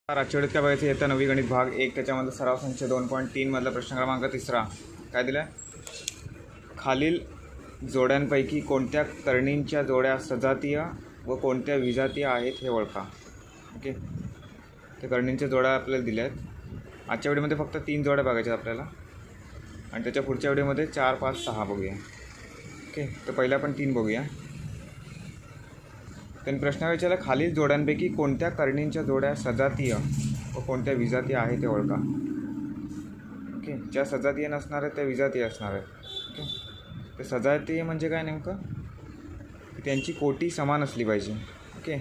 आजच्या वेळेत काय बघायचं येतं नवी गणित भाग 1 त्याच्यामध्ये सराव संच 2.3 मधला प्रश्न क्रमांक 3 काय दिला खालील जोड्यांपैकी कोणत्या करणींच्या जोड्या सजातीय व कोणत्या विजातीय आहेत हे ओळखा. ओके, ते करणींच्या जोड्या आपल्याला दिल्या आहेत. आजच्या व्हिडिओमध्ये फक्त 3 जोड्या बघायच्या आपल्याला आणि त्याच्या पुढच्या व्हिडिओमध्ये 4, 5, 6 बघूया. ओके, तर पहिल्या आपण 3 बघूया. त्यांनी प्रश्न विचारला खालील जोड्यांपैकी कोणत्या करणींच्या जोड्या सजातीय व कोणत्या विजातीय आहेत ते ओळखा. ओके, ज्या सजातीय नसणार आहेत त्या विजातीय असणार आहेत. ओके, तर सजातीय म्हणजे काय नेमकं, त्यांची कोटी समान असली पाहिजे. ओके,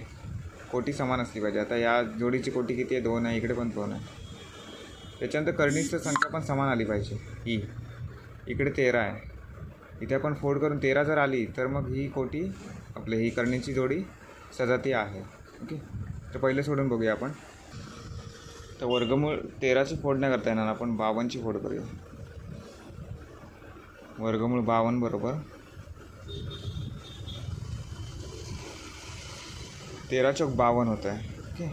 कोटी समान असली पाहिजे. आता या जोडीची कोटी किती आहे? 2 आहे, इकडे पण 2 आहे. त्याच्यानंतर करणीची संख्या पण समान आली पाहिजे. ही इकडे 13 आहे, इथे आपण फोड करून 13 जर आली तर मग ही कोटी आपली ही करणीची जोडी सजातीय आहे. ओके, तर पहिले सोडून बघूया आपण. तर वर्गमूळ 13ची फोड नाही करता येणार, आपण 52ची फोड करूया. वर्गमूळ 52 बरोबर 13 चौक 52 होतं आहे. ओके,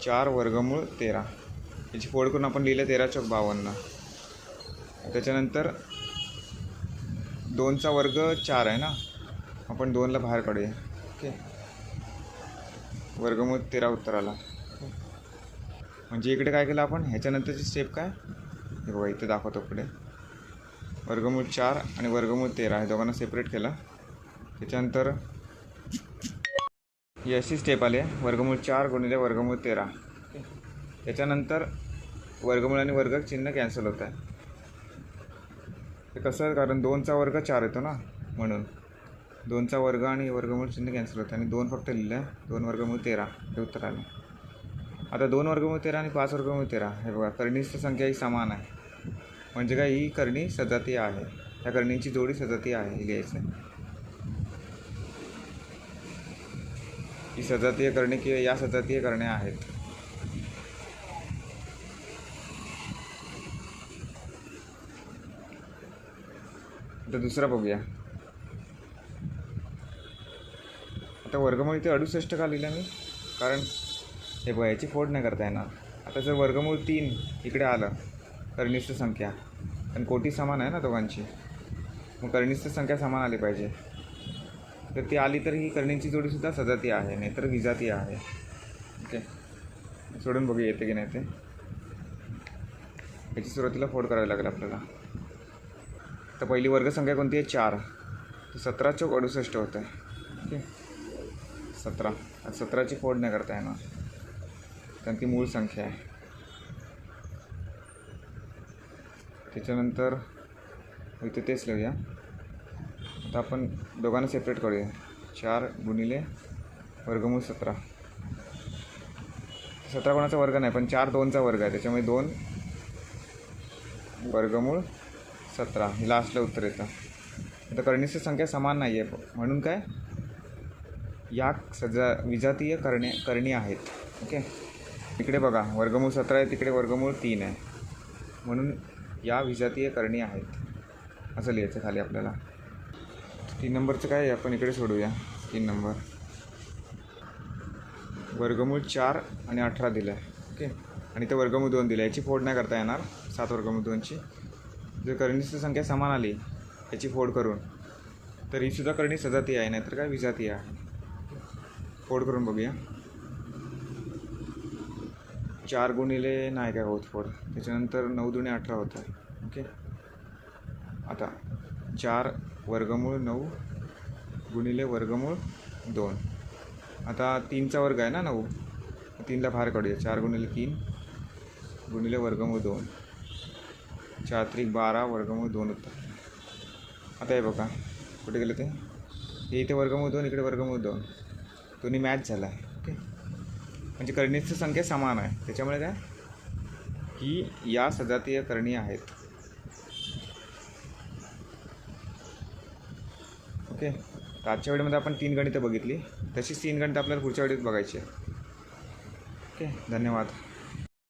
4 वर्गमूळ 13 याची फोड करून आपण लिहिलं 13 चौक 52. त्याच्यानंतर 2चा वर्ग 4 आहे ना, आपण 2ला बाहेर काढूया. ओके, वर्गमूळ 13 उत्तर आला. म्हणजे इकडे काय केलं आपण, ह्याच्यानंतरची स्टेप काय हे बघा इथे दाखवतो. पुढे वर्गमूळ 4 आणि वर्गमूळ 13 हे दोघांना सेपरेट केलं. त्याच्यानंतर ही अशी स्टेप आली आहे, वर्गमूळ 4 गुणिले वर्गमूळ 13. ओके, त्याच्यानंतर वर्गमूळ आणि वर्ग चिन्ह कॅन्सल होत आहे. ते कसं, कारण 2चा वर्ग 4 येतो ना, म्हणून 2चा वर्ग आणि वर्गमूळ चिन्ह कॅन्सल होतं आणि 2 फक्त लिहिलं आहे. 2 वर्गमूळ 13 हे उत्तर आलं. आता 2 वर्गमूळ 13 आणि 5 वर्गमूळ 13 हे बघा, करणीची संख्या ही समान आहे. म्हणजे काय, ही करणी सजातीय आहे. ह्या करणीची जोडी सजातीय आहे ही लिहायचं आहे. ही सजातीय करणे किंवा या सजातीय करण्या आहेत. आता दुसरा बघूया. आता वर्गमूळ इथे 68 का लिहिलं मी, कारण हे बघा याची फोड नाही करता येणार. आता जर वर्गमूळ 3 इकडे आलं, करणीस्थ संख्या, पण कोटी समान आहे ना दोघांची, मग करणीस्थ संख्या समान आली पाहिजे. तर ती आली तर ही करणींची जोडीसुद्धा सजातीय आहे, नाहीतर विजातीय आहे. ओके, सोडून बघूया येते की नाही ते. याची सुरुवातीला फोड करावी लागेल आपल्याला. तर पहिली वर्गसंख्या कोणती आहे? 4. तर 17 चौक 68 होतं आहे. ओके, 17. 17ची फोड नाही करता येणार, कारण ती मूळ संख्या आहे. त्याच्यानंतर इथे तेच लिहूया. आता आपण दोघांना सेपरेट करूया. 4 गुणिले वर्गमूळ 17. 17 कोणाचा वर्ग नाही, पण 4 2चा वर्ग आहे, त्याच्यामुळे 2 वर्गमूळ 17 हे लास्टला उत्तर येतं. आता करणीची संख्या समान नाही आहे, म्हणून काय, या विजातीय करणी आहेत. ओके, इकडे बघा वर्गमूळ 17 आहे, तिकडे वर्गमूळ 3 आहे, म्हणून या विजातीय करणी आहेत असं लिहायचं खाली आपल्याला. 3 नंबरचं काय आपण इकडे सोडूया. 3 नंबर वर्गमूळ 4 आणि 18 दिलं आहे. ओके, आणि ते वर्गमूळ 2 दिलं. याची फोड नाही करता येणार 7 वर्गमूळ 2ची. जर करणीची संख्या समान आली याची फोड करून, तर ही सुद्धा करणी सजातीय आहे, नाहीतर काय विजातीय आहे. फोड करून बघूया. 4 गुणिले नाही काय होत फोड, त्याच्यानंतर 9 दुणे 18 होतं आहे. ओके, आता 4 वर्गमूळ 9 गुणिले वर्गमूळ 2. आता 3चा वर्ग आहे ना 9, 3ला बाहेर काढूया. 4 गुणिले 3 गुणिले वर्गमूळ 2. 4 त्रिक 12 वर्गमूळ 2 उत्तर. आता हे बघा कुठे गेलं ते, हे इथे वर्गमूळ 2, इकडे वर्गमूळ 2, दोन्ही मॅच झाला आहे. ओके, म्हणजे करणीची संख्या समान आहे, त्याच्यामुळे काय, ही या सजातीय करणी आहेत. ओके, तर आजच्या व्हिडिओमध्ये आपण 3 गणितं बघितली. तशीच 3 गणितं आपल्याला पुढच्या व्हिडिओत बघायची आहे. ओके, धन्यवाद.